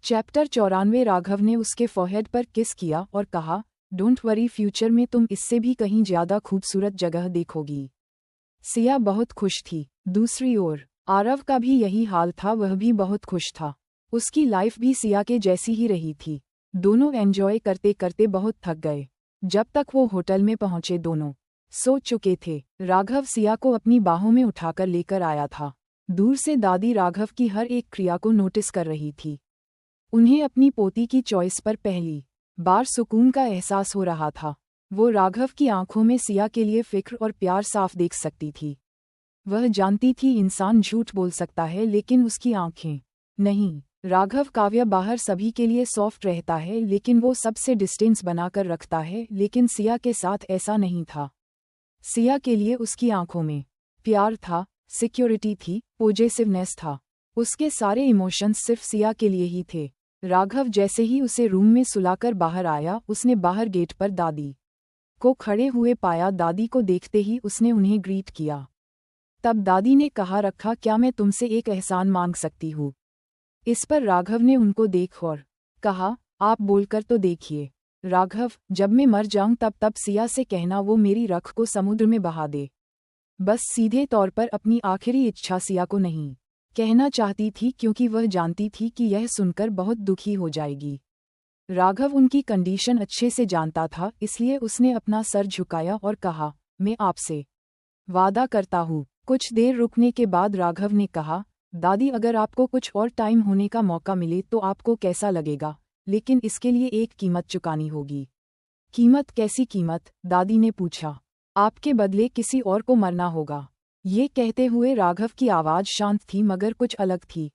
Chapter 94। Raghav ने उसके forehead पर किस किया और कहा, डोंट वरी, फ्यूचर में तुम इससे भी कहीं ज्यादा खूबसूरत जगह देखोगी। सिया बहुत खुश थी। दूसरी ओर आरव का भी यही हाल था, वह भी बहुत खुश था। उसकी लाइफ भी सिया के जैसी ही रही थी। दोनों एंजॉय करते करते बहुत थक गए। जब तक वो होटल में पहुंचे दोनों सो चुके थे। राघव सिया को अपनी बाहों में उठाकर लेकर आया था। दूर से दादी राघव की हर एक क्रिया को नोटिस कर रही थी। उन्हें अपनी पोती की चॉइस पर पहली बार सुकून का एहसास हो रहा था। वो राघव की आंखों में सिया के लिए फिक्र और प्यार साफ देख सकती थी। वह जानती थी इंसान झूठ बोल सकता है लेकिन उसकी आंखें नहीं। राघव काव्य बाहर सभी के लिए सॉफ्ट रहता है लेकिन वो सबसे डिस्टेंस बनाकर रखता है, लेकिन सिया के साथ ऐसा नहीं था। सिया के लिए उसकी आंखों में प्यार था, सिक्योरिटी थी, पॉजिटिवनेस था। उसके सारे इमोशंस सिर्फ सिया के लिए ही थे। राघव जैसे ही उसे रूम में सुलाकर बाहर आया, उसने बाहर गेट पर दादी को खड़े हुए पाया। दादी को देखते ही उसने उन्हें ग्रीट किया। तब दादी ने कहा, रखा, क्या मैं तुमसे एक एहसान मांग सकती हूँ? इस पर राघव ने उनको देख और कहा, आप बोलकर तो देखिए। राघव, जब मैं मर जाऊं तब सिया से कहना वो मेरी रख को समुद्र में बहा दे। बस सीधे तौर पर अपनी आखिरी इच्छा सिया को नहीं कहना चाहती थी, क्योंकि वह जानती थी कि यह सुनकर बहुत दुखी हो जाएगी। राघव उनकी कंडीशन अच्छे से जानता था, इसलिए उसने अपना सर झुकाया और कहा, मैं आपसे वादा करता हूँ। कुछ देर रुकने के बाद राघव ने कहा, दादी, अगर आपको कुछ और टाइम होने का मौका मिले तो आपको कैसा लगेगा? लेकिन इसके लिए एक कीमत चुकानी होगी। कीमत? कैसी कीमत? दादी ने पूछा। आपके बदले किसी और को मरना होगा। ये कहते हुए राघव की आवाज़ शांत थी मगर कुछ अलग थी।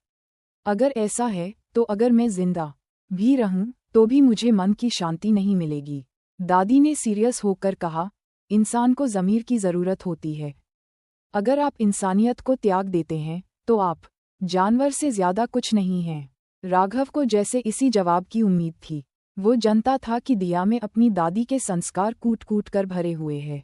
अगर ऐसा है तो अगर मैं जिंदा भी रहूं तो भी मुझे मन की शांति नहीं मिलेगी। दादी ने सीरियस होकर कहा, इंसान को ज़मीर की ज़रूरत होती है। अगर आप इंसानियत को त्याग देते हैं तो आप जानवर से ज़्यादा कुछ नहीं हैं। राघव को जैसे इसी जवाब की उम्मीद थी। वो जानता था कि दिया में अपनी दादी के संस्कार कूट कूट कर भरे हुए हैं,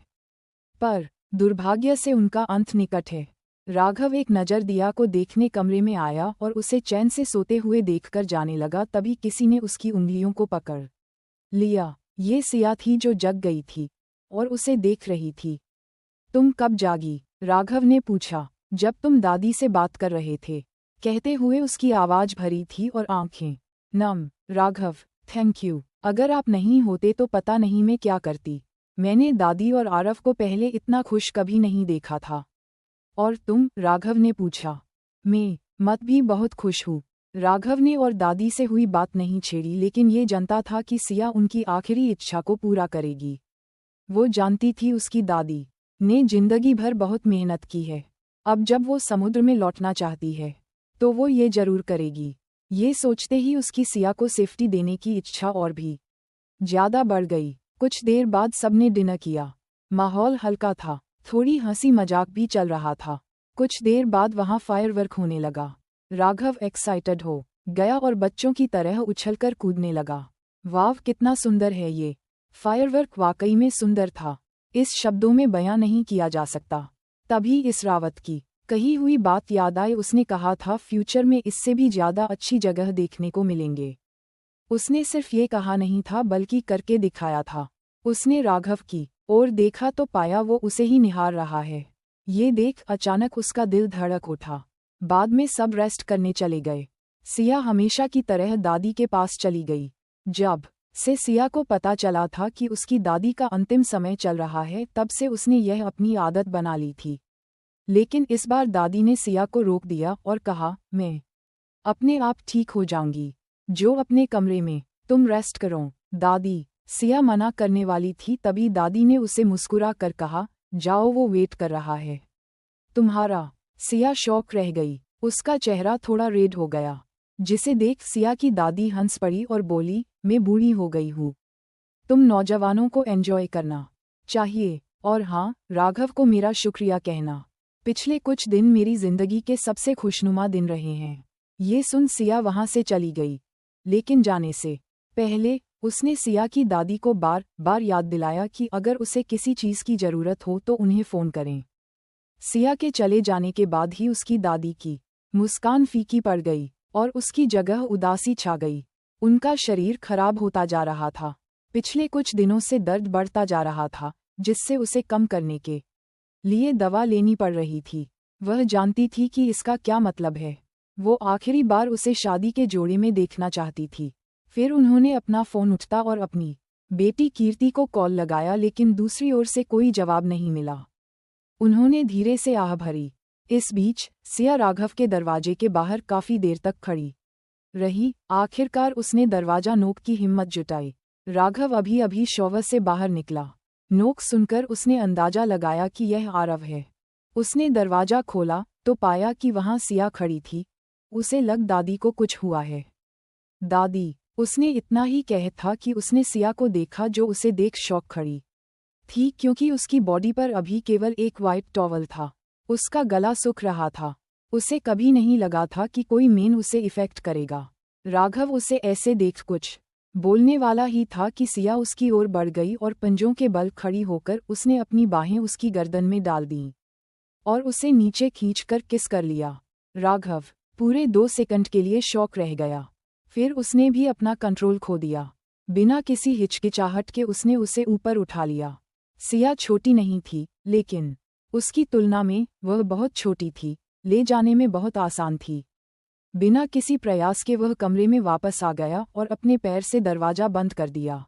पर दुर्भाग्य से उनका अंत निकट है। राघव एक नज़र दिया को देखने कमरे में आया और उसे चैन से सोते हुए देखकर जाने लगा। तभी किसी ने उसकी उंगलियों को पकड़ लिया। ये सिया थी जो जग गई थी और उसे देख रही थी। तुम कब जागी? राघव ने पूछा। जब तुम दादी से बात कर रहे थे, कहते हुए उसकी आवाज़ भरी थी और आंखें नम। Raghav, thank you. अगर आप नहीं होते तो पता नहीं मैं क्या करती। मैंने दादी और आरव को पहले इतना खुश कभी नहीं देखा था। और तुम? राघव ने पूछा। मैं भी बहुत खुश हूँ। राघव ने और दादी से हुई बात नहीं छेड़ी, लेकिन ये जानता था कि सिया उनकी आखिरी इच्छा को पूरा करेगी। वो जानती थी उसकी दादी ने जिंदगी भर बहुत मेहनत की है। अब जब वो समुद्र में लौटना चाहती है तो वो ये जरूर करेगी। ये सोचते ही उसकी सिया को सेफ्टी देने की इच्छा और भी ज्यादा बढ़ गई। कुछ देर बाद सबने डिनर किया। माहौल हल्का था, थोड़ी हंसी मजाक भी चल रहा था। कुछ देर बाद वहाँ फायरवर्क होने लगा। राघव एक्साइटेड हो गया और बच्चों की तरह उछलकर कूदने लगा। वाव, कितना सुंदर है ये! फायरवर्क वाकई में सुंदर था। इस शब्दों में बयां नहीं किया जा सकता। तभी इस रावत की कही हुई बात याद आई। उसने कहा था, फ्यूचर में इससे भी ज्यादा अच्छी जगह देखने को मिलेंगे। उसने सिर्फ ये कहा नहीं था बल्कि करके दिखाया था। उसने राघव की ओर देखा तो पाया वो उसे ही निहार रहा है। ये देख अचानक उसका दिल धड़क उठा। बाद में सब रेस्ट करने चले गए। सिया हमेशा की तरह दादी के पास चली गई। जब से सिया को पता चला था कि उसकी दादी का अंतिम समय चल रहा है, तब से उसने यह अपनी आदत बना ली थी। लेकिन इस बार दादी ने सिया को रोक दिया और कहा, मैं अपने आप ठीक हो जाऊंगी। जो अपने कमरे में, तुम रेस्ट करो। दादी, सिया मना करने वाली थी, तभी दादी ने उसे मुस्कुरा कर कहा, जाओ, वो वेट कर रहा है तुम्हारा। सिया शॉक रह गई। उसका चेहरा थोड़ा रेड हो गया, जिसे देख सिया की दादी हंस पड़ी और बोली, मैं बूढ़ी हो गई हूँ, तुम नौजवानों को एंजॉय करना चाहिए। और हाँ, राघव को मेरा शुक्रिया कहना। पिछले कुछ दिन मेरी जिंदगी के सबसे खुशनुमा दिन रहे हैं। ये सुन सिया वहाँ से चली गई, लेकिन जाने से पहले उसने सिया की दादी को बार बार याद दिलाया कि अगर उसे किसी चीज़ की ज़रूरत हो तो उन्हें फ़ोन करें। सिया के चले जाने के बाद ही उसकी दादी की मुस्कान फीकी पड़ गई और उसकी जगह उदासी छा गई। उनका शरीर खराब होता जा रहा था। पिछले कुछ दिनों से दर्द बढ़ता जा रहा था, जिससे उसे कम करने के लिए दवा लेनी पड़ रही थी। वह जानती थी कि इसका क्या मतलब है। वो आखिरी बार उसे शादी के जोड़े में देखना चाहती थी। फिर उन्होंने अपना फ़ोन उठता और अपनी बेटी कीर्ति को कॉल लगाया, लेकिन दूसरी ओर से कोई जवाब नहीं मिला। उन्होंने धीरे से आह भरी। इस बीच सिया राघव के दरवाजे के बाहर काफ़ी देर तक खड़ी रही। आखिरकार उसने दरवाजा नोक की हिम्मत जुटाई। राघव अभी अभी शॉवर से बाहर निकला। नोक सुनकर उसने अंदाजा लगाया कि यह आरव है। उसने दरवाजा खोला तो पाया कि वहां सिया खड़ी थी। उसे लग दादी को कुछ हुआ है। दादी, उसने इतना ही कह था कि उसने सिया को देखा, जो उसे देख शॉक खड़ी थी, क्योंकि उसकी बॉडी पर अभी केवल एक वाइट टॉवल था। उसका गला सूख रहा था। उसे कभी नहीं लगा था कि कोई मेन उसे इफेक्ट करेगा। राघव उसे ऐसे देख कुछ बोलने वाला ही था कि सिया उसकी ओर बढ़ गई और पंजों के बल खड़ी होकर उसने अपनी बाहें उसकी गर्दन में डाल दीं और उसे नीचे खींचकर किस कर लिया। राघव पूरे 2 सेकंड के लिए शॉक रह गया। फिर उसने भी अपना कंट्रोल खो दिया। बिना किसी हिचकिचाहट के उसने उसे ऊपर उठा लिया। सिया छोटी नहीं थी, लेकिन उसकी तुलना में वह बहुत छोटी थी। ले जाने में बहुत आसान थी। बिना किसी प्रयास के वह कमरे में वापस आ गया और अपने पैर से दरवाजा बंद कर दिया।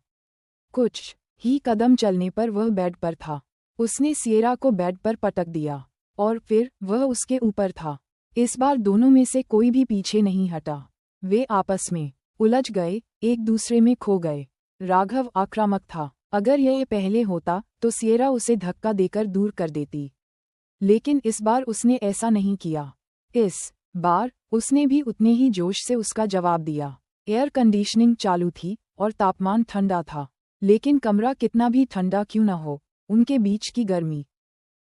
कुछ ही कदम चलने पर वह बेड पर था। उसने सियरा को बेड पर पटक दिया और फिर वह उसके ऊपर था। इस बार दोनों में से कोई भी पीछे नहीं हटा। वे आपस में उलझ गए, एक दूसरे में खो गए। राघव आक्रामक था। अगर यह पहले होता तो सियरा उसे धक्का देकर दूर कर देती, लेकिन इस बार उसने ऐसा नहीं किया। इस बार उसने भी उतने ही जोश से उसका जवाब दिया। एयर कंडीशनिंग चालू थी और तापमान ठंडा था, लेकिन कमरा कितना भी ठंडा क्यों न हो, उनके बीच की गर्मी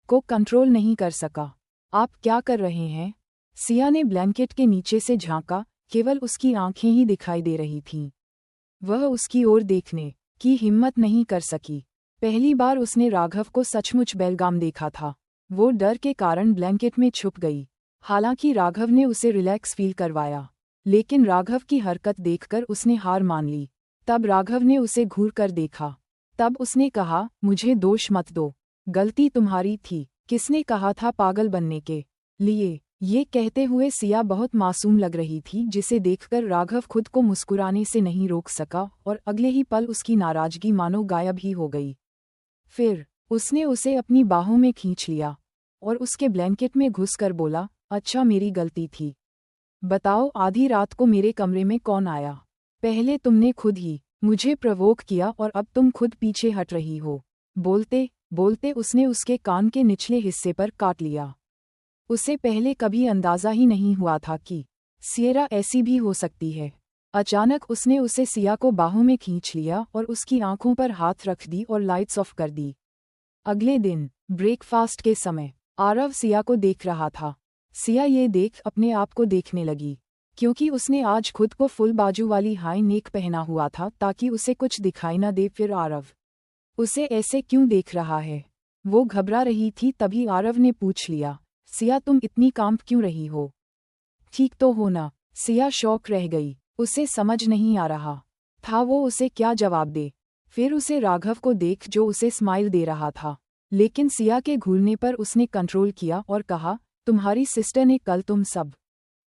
को कंट्रोल नहीं कर सका। आप क्या कर रहे हैं? सिया ने ब्लैंकेट के नीचे से झांका। केवल उसकी आंखें ही दिखाई दे रही थीं। वह उसकी ओर देखने की हिम्मत नहीं कर सकी। पहली बार उसने राघव को सचमुच बेलगाम देखा था। वो डर के कारण ब्लैंकेट में छुप गई। हालांकि राघव ने उसे रिलैक्स फील करवाया, लेकिन राघव की हरकत देखकर उसने हार मान ली। तब राघव ने उसे घूर कर देखा। तब उसने कहा, मुझे दोष मत दो, गलती तुम्हारी थी। किसने कहा था पागल बनने के लिए? ये कहते हुए सिया बहुत मासूम लग रही थी, जिसे देखकर राघव खुद को मुस्कुराने से नहीं रोक सका और अगले ही पल उसकी नाराजगी मानो गायब ही हो गई। फिर उसने उसे अपनी बाहों में खींच लिया और उसके ब्लैंकेट में घुसकर बोला, अच्छा मेरी गलती थी। बताओ, आधी रात को मेरे कमरे में कौन आया? पहले तुमने खुद ही मुझे प्रवोक किया और अब तुम खुद पीछे हट रही हो। बोलते बोलते उसने उसके कान के निचले हिस्से पर काट लिया। उसे पहले कभी अंदाजा ही नहीं हुआ था कि सियरा ऐसी भी हो सकती है। अचानक उसने उसे सिया को बाहों में खींच लिया और उसकी आंखों पर हाथ रख दी और लाइट्स ऑफ कर दी। अगले दिन ब्रेकफास्ट के समय आरव सिया को देख रहा था। सिया ये देख अपने आप को देखने लगी, क्योंकि उसने आज खुद को फुल बाजू वाली हाई नेक पहना हुआ था ताकि उसे कुछ दिखाई न दे। फिर आरव उसे ऐसे क्यों देख रहा है? वो घबरा रही थी। तभी आरव ने पूछ लिया, सिया तुम इतनी कांप क्यों रही हो? ठीक तो हो ना? सिया शॉक रह गई। उसे समझ नहीं आ रहा था वो उसे क्या जवाब दे। फिर उसे राघव को देख जो उसे स्माइल दे रहा था, लेकिन सिया के घूरने पर उसने कंट्रोल किया और कहा, तुम्हारी सिस्टर ने कल तुम सब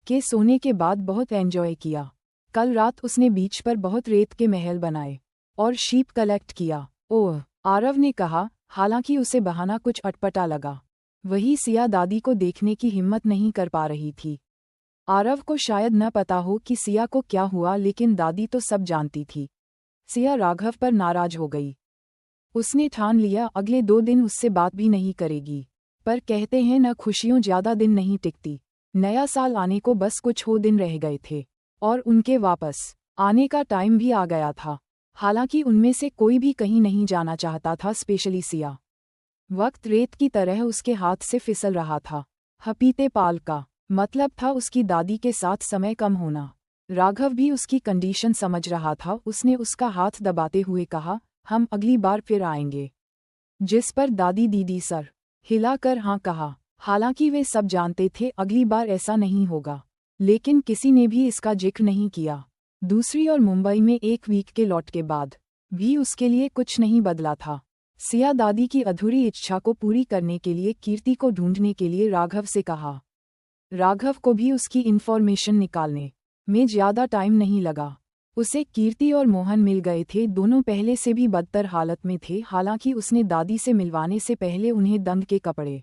के सोने के बाद बहुत एंजॉय किया। कल रात उसने बीच पर बहुत रेत के महल बनाए और शीप कलेक्ट किया। ओह, आरव ने कहा, हालांकि उसे बहाना कुछ अटपटा लगा। वही सिया दादी को देखने की हिम्मत नहीं कर पा रही थी। आरव को शायद न पता हो कि सिया को क्या हुआ, लेकिन दादी तो सब जानती थी। सिया राघव पर नाराज हो गई। उसने ठान लिया अगले 2 दिन उससे बात भी नहीं करेगी। पर कहते हैं न, खुशियों ज्यादा दिन नहीं टिकती। नया साल आने को बस कुछ हो दिन रह गए थे और उनके वापस आने का टाइम भी आ गया था। हालांकि उनमें से कोई भी कहीं नहीं जाना चाहता था, स्पेशली सिया। वक्त रेत की तरह उसके हाथ से फिसल रहा था। हपीते पाल का मतलब था उसकी दादी के साथ समय कम होना। राघव भी उसकी कंडीशन समझ रहा था। उसने उसका हाथ दबाते हुए कहा, हम अगली बार फिर आएंगे। जिस पर दादी दीदी सर हिलाकर हाँ कहा। हालांकि वे सब जानते थे अगली बार ऐसा नहीं होगा, लेकिन किसी ने भी इसका जिक्र नहीं किया। दूसरी ओर मुंबई में एक वीक के लौट के बाद भी उसके लिए कुछ नहीं बदला था। सिया दादी की अधूरी इच्छा को पूरी करने के लिए कीर्ति को ढूंढने के लिए राघव से कहा। राघव को भी उसकी इन्फॉर्मेशन निकालने में ज्यादा टाइम नहीं लगा। उसे कीर्ति और मोहन मिल गए थे। दोनों पहले से भी बदतर हालत में थे। हालांकि उसने दादी से मिलवाने से पहले उन्हें दंड के कपड़े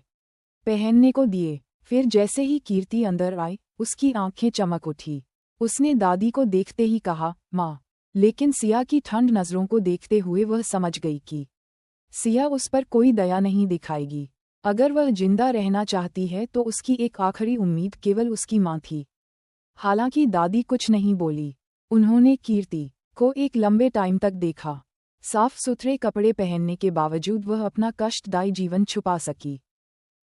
पहनने को दिए। फिर जैसे ही कीर्ति अंदर आई, उसकी आंखें चमक उठी। उसने दादी को देखते ही कहा, माँ। लेकिन सिया की ठंड नजरों को देखते हुए वह समझ गई कि सिया उस पर कोई दया नहीं दिखाएगी। अगर वह जिंदा रहना चाहती है तो उसकी एक आखिरी उम्मीद केवल उसकी माँ थी। हालांकि दादी कुछ नहीं बोली। उन्होंने कीर्ति को एक लंबे टाइम तक देखा। साफ सुथरे कपड़े पहनने के बावजूद वह अपना कष्टदायी जीवन छुपा सकी।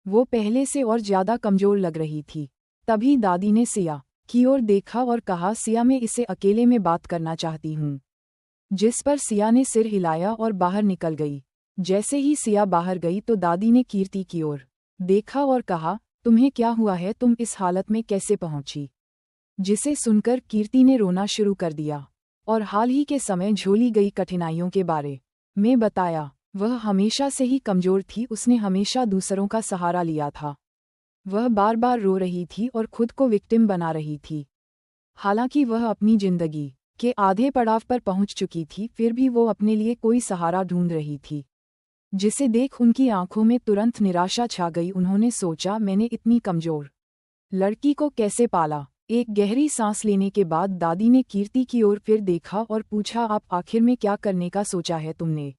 वो पहले से और ज्यादा कमजोर लग रही थी। तभी दादी ने सिया की ओर देखा और कहा, सिया, मैं इसे अकेले में बात करना चाहती हूँ। जिस पर सिया ने सिर हिलाया और बाहर निकल गई। जैसे ही सिया बाहर गई तो दादी ने कीर्ति की ओर देखा और कहा, तुम्हें क्या हुआ है? तुम इस हालत में कैसे पहुंची? जिसे सुनकर कीर्ति ने रोना शुरू कर दिया और हाल ही के समय झोली गई कठिनाइयों के बारे में बताया। वह हमेशा से ही कमजोर थी। उसने हमेशा दूसरों का सहारा लिया था। वह बार बार रो रही थी और खुद को विक्टिम बना रही थी। हालांकि वह अपनी जिंदगी के आधे पड़ाव पर पहुंच चुकी थी, फिर भी वो अपने लिए कोई सहारा ढूंढ रही थी। जिसे देख उनकी आंखों में तुरंत निराशा छा गई। उन्होंने सोचा, मैंने इतनी कमजोर लड़की को कैसे पाला? एक गहरी सांस लेने के बाद दादी ने कीर्ति की ओर फिर देखा और पूछा, आप आखिर में क्या करने का सोचा है तुमने?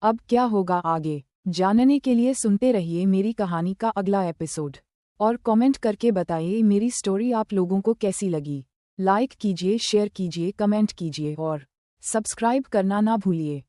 अब क्या होगा आगे जानने के लिए सुनते रहिए मेरी कहानी का अगला एपिसोड और कमेंट करके बताइए मेरी स्टोरी आप लोगों को कैसी लगी। लाइक कीजिए, शेयर कीजिए, कमेंट कीजिए और सब्सक्राइब करना ना भूलिए।